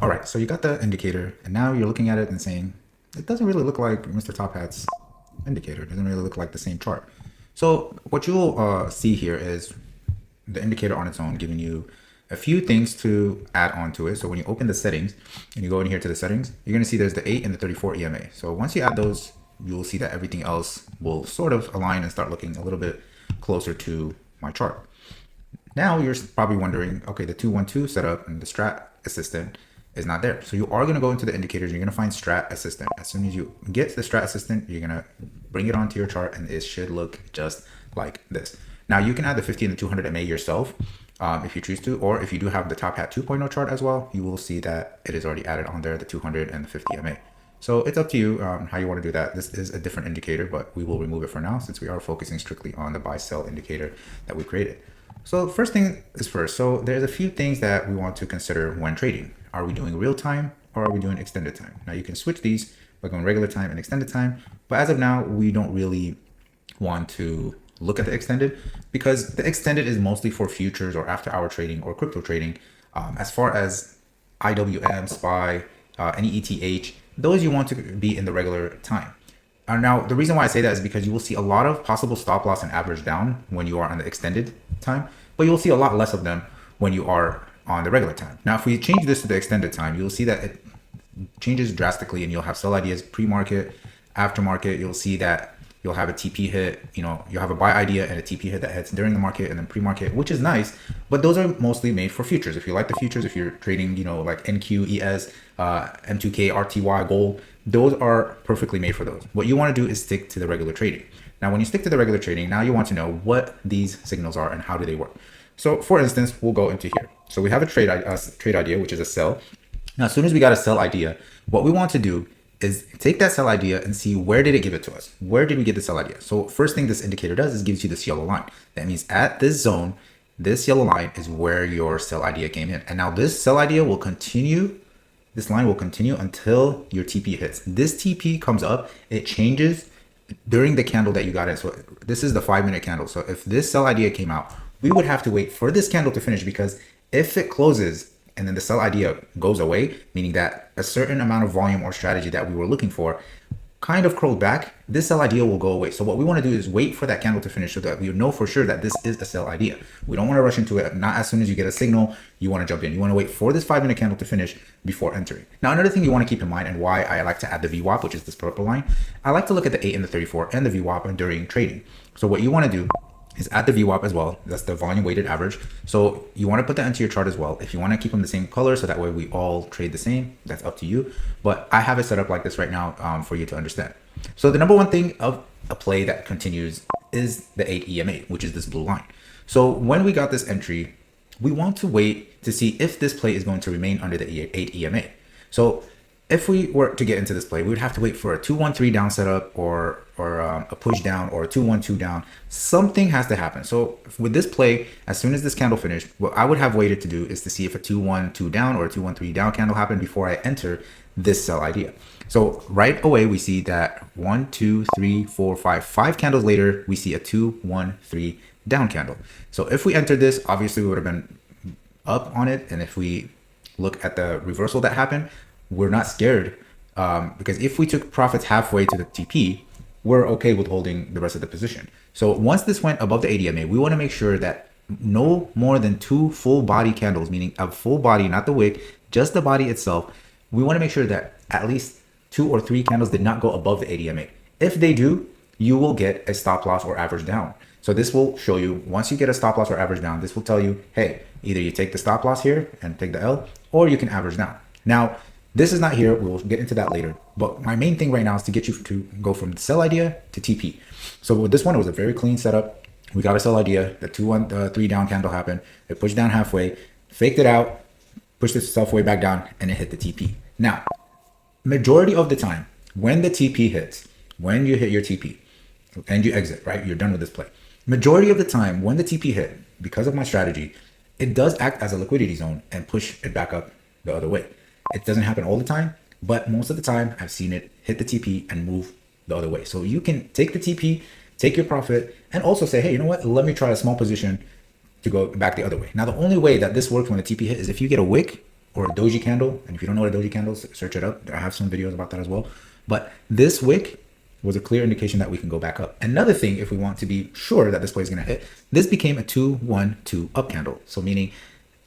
All right, so you got the indicator, and now you're looking at it and saying, it doesn't really look like Mr. Top Hat's indicator. It doesn't really look like the same chart. So what you'll see here is the indicator on its own, giving you a few things to add on to it. So when you open the settings and you go in here to the settings, you're going to see there's the 8 and the 34 EMA. So once you add those, you'll see that everything else will sort of align and start looking a little bit closer to my chart. Now you're probably wondering, okay, the 212 setup and the strat assistant is not there. So you are going to go into the indicators. You're going to find strat assistant. As soon as you get the strat assistant, you're going to bring it onto your chart and it should look just like this. Now you can add the 50 and the 200 MA yourself if you choose to, or if you do have the Top Hat 2.0 chart as well, you will see that it is already added on there, the 200 and the 50 MA. So it's up to you how you want to do that. This is a different indicator, but we will remove it for now since we are focusing strictly on the buy sell indicator that we created. So first thing is first. So there's a few things that we want to consider when trading. Are we doing real time or are we doing extended time? Now you can switch these by going regular time and extended time, but as of now, we don't really want to look at the extended because the extended is mostly for futures or after hour trading or crypto trading. As far as IWM, SPY, any ETH, those you want to be in the regular time. Now, the reason why I say that is because you will see a lot of possible stop loss and average down when you are on the extended time, but you'll see a lot less of them when you are on the regular time. Now, if we change this to the extended time, you'll see that it changes drastically and you'll have sell ideas pre-market, aftermarket. You'll see that you'll have a TP hit, you'll have a buy idea and a TP hit that hits during the market and then pre-market, which is nice, but those are mostly made for futures. If you like the futures, if you're trading, like NQ, ES, M2K, RTY, gold, those are perfectly made for those. What you want to do is stick to the regular trading. Now, when you stick to the regular trading, now you want to know what these signals are and how do they work. So for instance, we'll go into here. So we have a trade idea, which is a sell. Now, as soon as we got a sell idea, what we want to do is take that sell idea and see where did it give it to us? Where did we get the sell idea? So first thing this indicator does is gives you this yellow line. That means at this zone, this yellow line is where your sell idea came in. And now this sell idea will continue. This line will continue until your TP hits. This TP comes up, it changes during the candle that you got in. So this is the 5-minute candle. So if this sell idea came out, we would have to wait for this candle to finish, because if it closes and then the sell idea goes away, meaning that a certain amount of volume or strategy that we were looking for kind of curled back, this sell idea will go away. So what we want to do is wait for that candle to finish so that we know for sure that this is a sell idea. We don't want to rush into it. Not as soon as you get a signal, you want to jump in. You want to wait for this 5-minute candle to finish before entering. Now, another thing you want to keep in mind, and why I like to add the VWAP, which is this purple line, I like to look at the 8 and the 34 and the VWAP during trading. So what you want to do is add the VWAP as well. That's the volume weighted average. So you want to put that into your chart as well. If you want to keep them the same color, so that way we all trade the same, that's up to you. But I have it set up like this right now for you to understand. So the number one thing of a play that continues is the 8 EMA, which is this blue line. So when we got this entry, we want to wait to see if this play is going to remain under the 8 EMA. So if we were to get into this play, we would have to wait for a 2-1-3 down setup or a push down or a 2-1-2 down. Something has to happen. So with this play, as soon as this candle finished, what I would have waited to do is to see if a 2-1-2 down or a 2-1-3 down candle happened before I enter this sell idea. So right away, we see that 1, 2, 3, 4, 5 candles later, we see a 2-1-3 down candle. So if we entered this, obviously we would have been up on it. And if we look at the reversal that happened, we're not scared because if we took profits halfway to the TP, we're okay with holding the rest of the position. So once this went above the ADMA, we want to make sure that no more than 2 full body candles, meaning a full body, not the wick, just the body itself. We want to make sure that at least 2 or 3 candles did not go above the ADMA. If they do, you will get a stop loss or average down. So this will show you, once you get a stop loss or average down, this will tell you, hey, either you take the stop loss here and take the L, or you can average down. Now, this is not here. We'll get into that later. But my main thing right now is to get you to go from the sell idea to TP. So with this one, it was a very clean setup. We got a sell idea. The 2-1-3 down candle happened. It pushed down halfway, faked it out, pushed itself way back down, and it hit the TP. Now, majority of the time, when the TP hits, when you hit your TP and you exit, right? You're done with this play. Majority of the time, when the TP hit, because of my strategy, it does act as a liquidity zone and push it back up the other way. It doesn't happen all the time, but most of the time I've seen it hit the TP and move the other way. So you can take the TP, take your profit, and also say, hey, you know what? Let me try a small position to go back the other way. Now, the only way that this works when the TP hit is if you get a wick or a doji candle. And if you don't know what a doji candle is, search it up. I have some videos about that as well. But this wick was a clear indication that we can go back up. Another thing, if we want to be sure that this play is going to hit, this became a 2-1-2 up candle. So meaning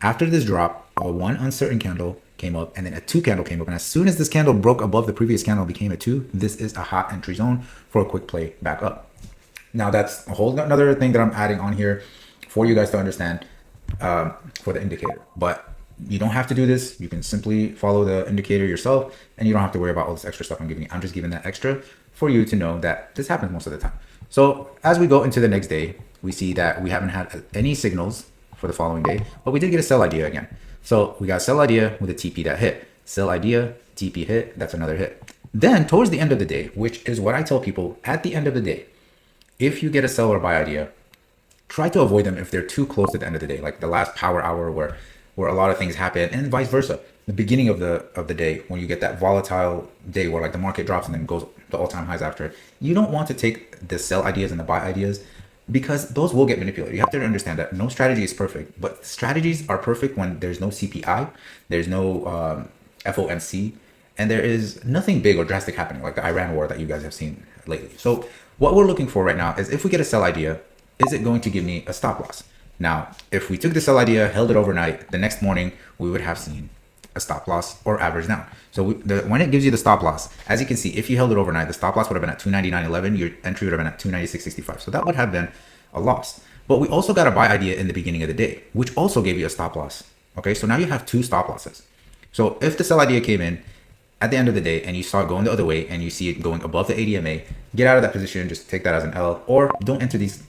after this drop, a 1 uncertain candle came up and then a 2 candle came up. And as soon as this candle broke above the previous candle, became a 2, this is a hot entry zone for a quick play back up. Now that's a whole another thing that I'm adding on here for you guys to understand for the indicator. But you don't have to do this. You can simply follow the indicator yourself and you don't have to worry about all this extra stuff I'm giving you. I'm just giving that extra for you to know that this happens most of the time. So as we go into the next day, we see that we haven't had any signals for the following day, but we did get a sell idea again. So we got a sell idea with a TP that hit. Sell idea, TP hit, that's another hit. Then towards the end of the day, which is what I tell people at the end of the day, if you get a sell or buy idea, try to avoid them if they're too close to the end of the day, like the last power hour where a lot of things happen, and vice versa. The beginning of the day, when you get that volatile day where like the market drops and then goes to all-time highs after, you don't want to take the sell ideas and the buy ideas because those will get manipulated. You have to understand that no strategy is perfect, but strategies are perfect when there's no CPI, there's no FOMC, and there is nothing big or drastic happening like the Iran war that you guys have seen lately. So what we're looking for right now is if we get a sell idea, is it going to give me a stop loss? Now, if we took the sell idea, held it overnight, the next morning we would have seen a stop loss or average down. So when it gives you the stop loss, as you can see, if you held it overnight, the stop loss would have been at 299.11. Your entry would have been at 296.65. So that would have been a loss. But we also got a buy idea in the beginning of the day, which also gave you a stop loss. Okay, so now you have 2 stop losses. So if the sell idea came in at the end of the day and you saw it going the other way and you see it going above the ADMA, get out of that position, just take that as an L, or don't enter these.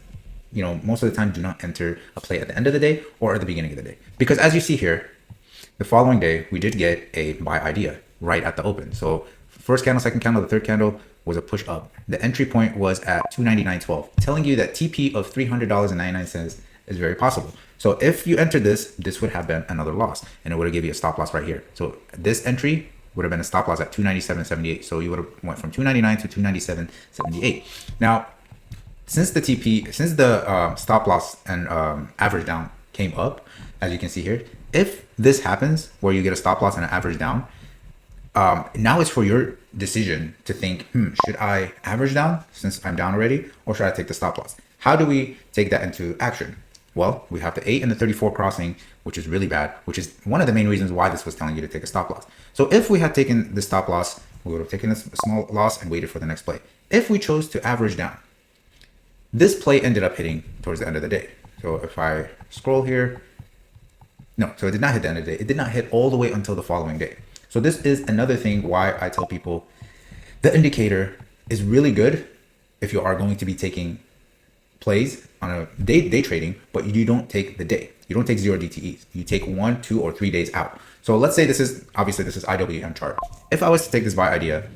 You know, most of the time, do not enter a play at the end of the day or at the beginning of the day. Because as you see here, the following day, we did get a buy idea right at the open. So first candle, second candle, the third candle was a push up. The entry point was at 299.12, telling you that TP of $300.99 is very possible. So if you entered this, this would have been another loss and it would have given you a stop loss right here. So this entry would have been a stop loss at 297.78. So you would have went from 299 to 297.78. Now, since the stop loss and average down came up, as you can see here, if this happens where you get a stop loss and an average down, now it's for your decision to think, should I average down since I'm down already, or should I take the stop loss? How do we take that into action? Well, we have the 8 and the 34 crossing, which is really bad, which is one of the main reasons why this was telling you to take a stop loss. So if we had taken the stop loss, we would have taken a small loss and waited for the next play. If we chose to average down, this play ended up hitting towards the end of the day. So if I scroll here, no, so it did not hit the end of the day. It did not hit all the way until the following day. So this is another thing why I tell people the indicator is really good if you are going to be taking plays on a day trading, but you don't take the day. You don't take 0 DTEs. You take 1, 2, or 3 days out. So let's say this is IWM chart. If I was to take this buy idea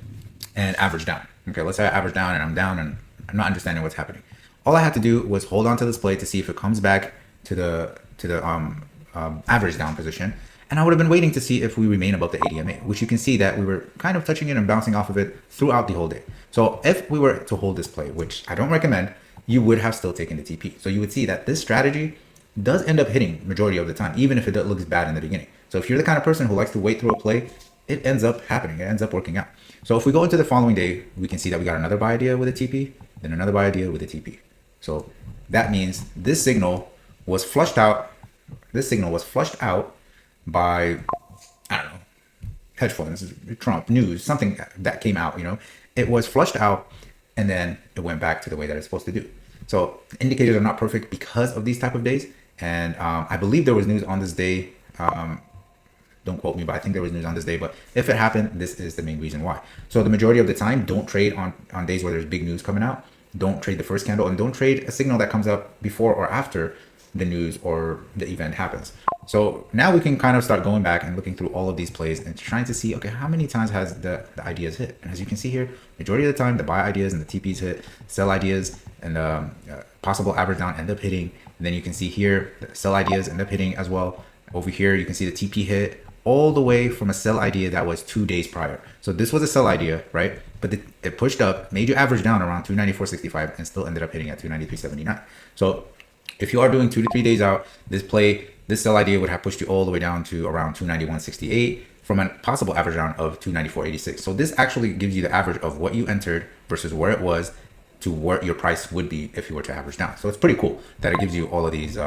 and average down, okay, let's say I average down and I'm down and I'm not understanding what's happening. All I had to do was hold on to this play to see if it comes back to the average down position. And I would have been waiting to see if we remain above the ADMA, which you can see that we were kind of touching it and bouncing off of it throughout the whole day. So if we were to hold this play, which I don't recommend, you would have still taken the TP. So you would see that this strategy does end up hitting majority of the time, even if it looks bad in the beginning. So if you're the kind of person who likes to wait through a play, it ends up happening. It ends up working out. So if we go into the following day, we can see that we got another buy idea with a TP, then another buy idea with a TP. So that means this signal was flushed out. This signal was flushed out by, I don't know, hedge funds, Trump, news, something that came out, it was flushed out and then it went back to the way that it's supposed to do. So indicators are not perfect because of these type of days. And I believe there was news on this day. Don't quote me, but I think there was news on this day. But if it happened, this is the main reason why. So the majority of the time, don't trade on days where there's big news coming out. Don't trade the first candle and don't trade a signal that comes up before or after the news or the event happens. So now we can kind of start going back and looking through all of these plays and trying to see, okay, how many times has the ideas hit? And as you can see here, majority of the time, the buy ideas and the TPs hit, sell ideas and possible average down end up hitting. And then you can see here, the sell ideas end up hitting as well. Over here, you can see the TP hit all the way from a sell idea that was 2 days prior. So this was a sell idea, right? But it pushed up, made you average down around 294.65 and still ended up hitting at 293.79. So if you are doing 2 to 3 days out, this play this sell idea would have pushed you all the way down to around 291.68 from a possible average down of 294.86. So this actually gives you the average of what you entered versus where it was to where your price would be if you were to average down. So it's pretty cool that it gives you all of these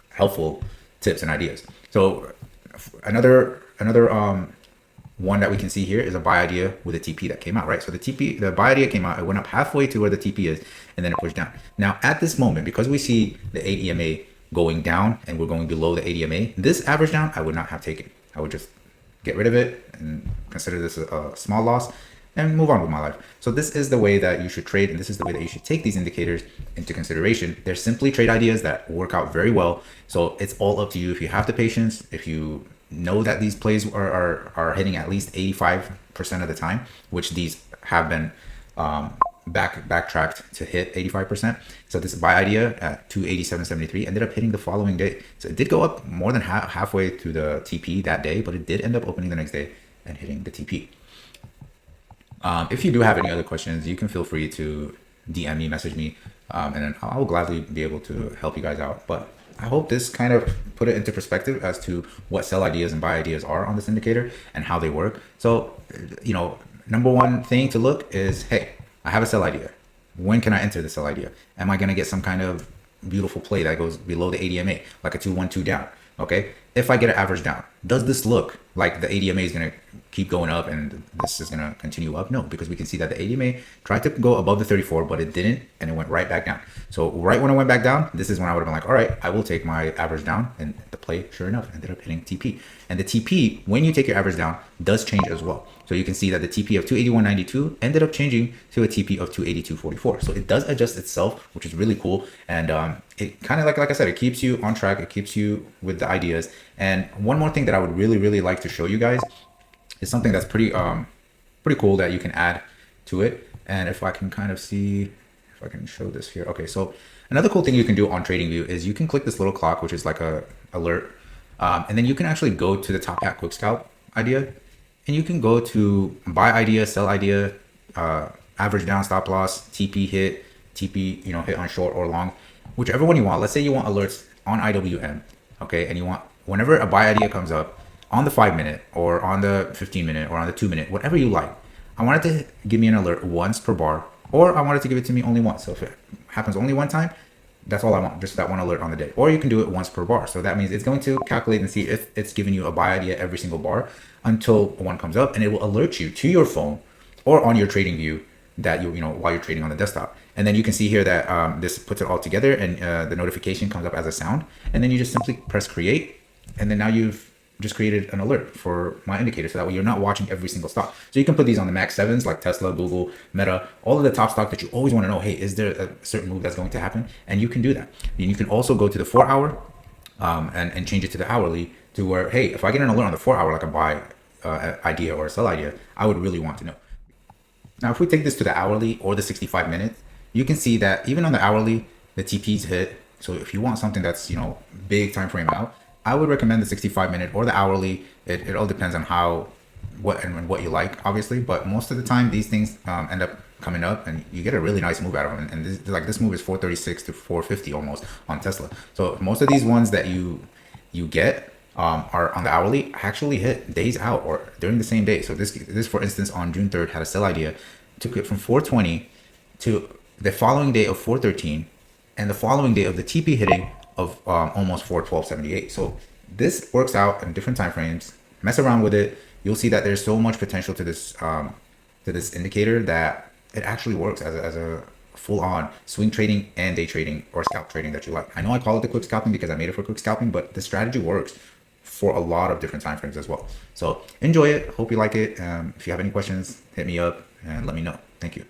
helpful tips and ideas. So another one that we can see here is a buy idea with a TP that came out, right? So the buy idea came out, it went up halfway to where the TP is, and then it pushed down. Now at this moment, because we see the 8 EMA going down and we're going below the 8 EMA, this average down I would not have taken. I would just get rid of it and consider this a small loss and move on with my life. So this is the way that you should trade, and this is the way that you should take these indicators into consideration. They're simply trade ideas that work out very well. So it's all up to you if you have the patience, if you know that these plays are hitting at least 85% of the time, which these have been backtracked to hit 85%. So this buy idea at 287.73 ended up hitting the following day. So it did go up more than halfway to the TP that day, but it did end up opening the next day and hitting the TP. If you do have any other questions, you can feel free to DM me, message me, and then I will gladly be able to help you guys out. But I hope this kind of put it into perspective as to what sell ideas and buy ideas are on this indicator and how they work. So, you know, number one thing to look is, hey, I have a sell idea. When can I enter the sell idea? Am I going to get some kind of beautiful play that goes below the 80 EMA, like a 2-1-2 down? Okay. If I get an average down, does this look like the 80 EMA is going to keep going up and this is going to continue up? No, because we can see that the 80 EMA tried to go above the 34, but it didn't, and it went right back down. So right when it went back down, this is when I would have been like, all right, I will take my average down, and the play, sure enough, ended up hitting TP. And the TP, when you take your average down, does change as well. So you can see that the TP of 281.92 ended up changing to a TP of 282.44. So it does adjust itself, which is really cool. And it kind of like I said, it keeps you on track. It keeps you with the ideas. And one more thing that I would really like to show you guys is something that's pretty cool that you can add to it. And if I can kind of see, if I can show this here. Okay, so another cool thing you can do on TradingView is you can click this little clock, which is like a alert. And then you can actually go to the top hat quick scalp idea, and you can go to buy idea, sell idea, average down, stop loss, TP hit, TP, you know, hit on short or long, whichever one you want. Let's say you want alerts on IWM, okay, and you want whenever a buy idea comes up on the 5-minute or on the 15-minute or on the 2-minute, whatever you like. I want it to give me an alert once per bar, or I want it to give it to me only once. So if it happens only one time, that's all I want, just that one alert on the day. Or you can do it once per bar. So that means it's going to calculate and see if it's giving you a buy idea every single bar until one comes up, and it will alert you to your phone or on your trading view that you know while you're trading on the desktop. And then you can see here that this puts it all together, and the notification comes up as a sound, and then you just simply press create, and then now you've just created an alert for my indicator, so that way you're not watching every single stock. So you can put these on the max 7s like Tesla, Google, Meta, all of the top stock that you always want to know, hey, is there a certain move that's going to happen? And you can do that. And you can also go to the 4-hour and change it to the hourly, to where, hey, if I get an alert on the 4-hour, like a buy idea or a sell idea, I would really want to know. Now, if we take this to the hourly or the 65 minutes, you can see that even on the hourly, the TP's hit. So if you want something that's, you know, big time frame out, I would recommend the 65-minute or the hourly. It all depends on what you like, obviously. But most of the time, these things end up coming up, and you get a really nice move out of them. And this move is 436 to 450 almost on Tesla. So most of these ones that you get are on the hourly actually hit days out or during the same day. So this for instance on June 3rd had a sell idea, took it from 420 to the following day of 413, and the following day of the TP hitting of almost 412.78. So this works out in different time frames. Mess around with it, you'll see that there's so much potential to this indicator that it actually works as a full-on swing trading and day trading or scalp trading that you like. I know I call it the quick scalping because I made it for quick scalping, but the strategy works for a lot of different time frames as well. So enjoy it. Hope you like it. If you have any questions, hit me up and let me know. Thank you.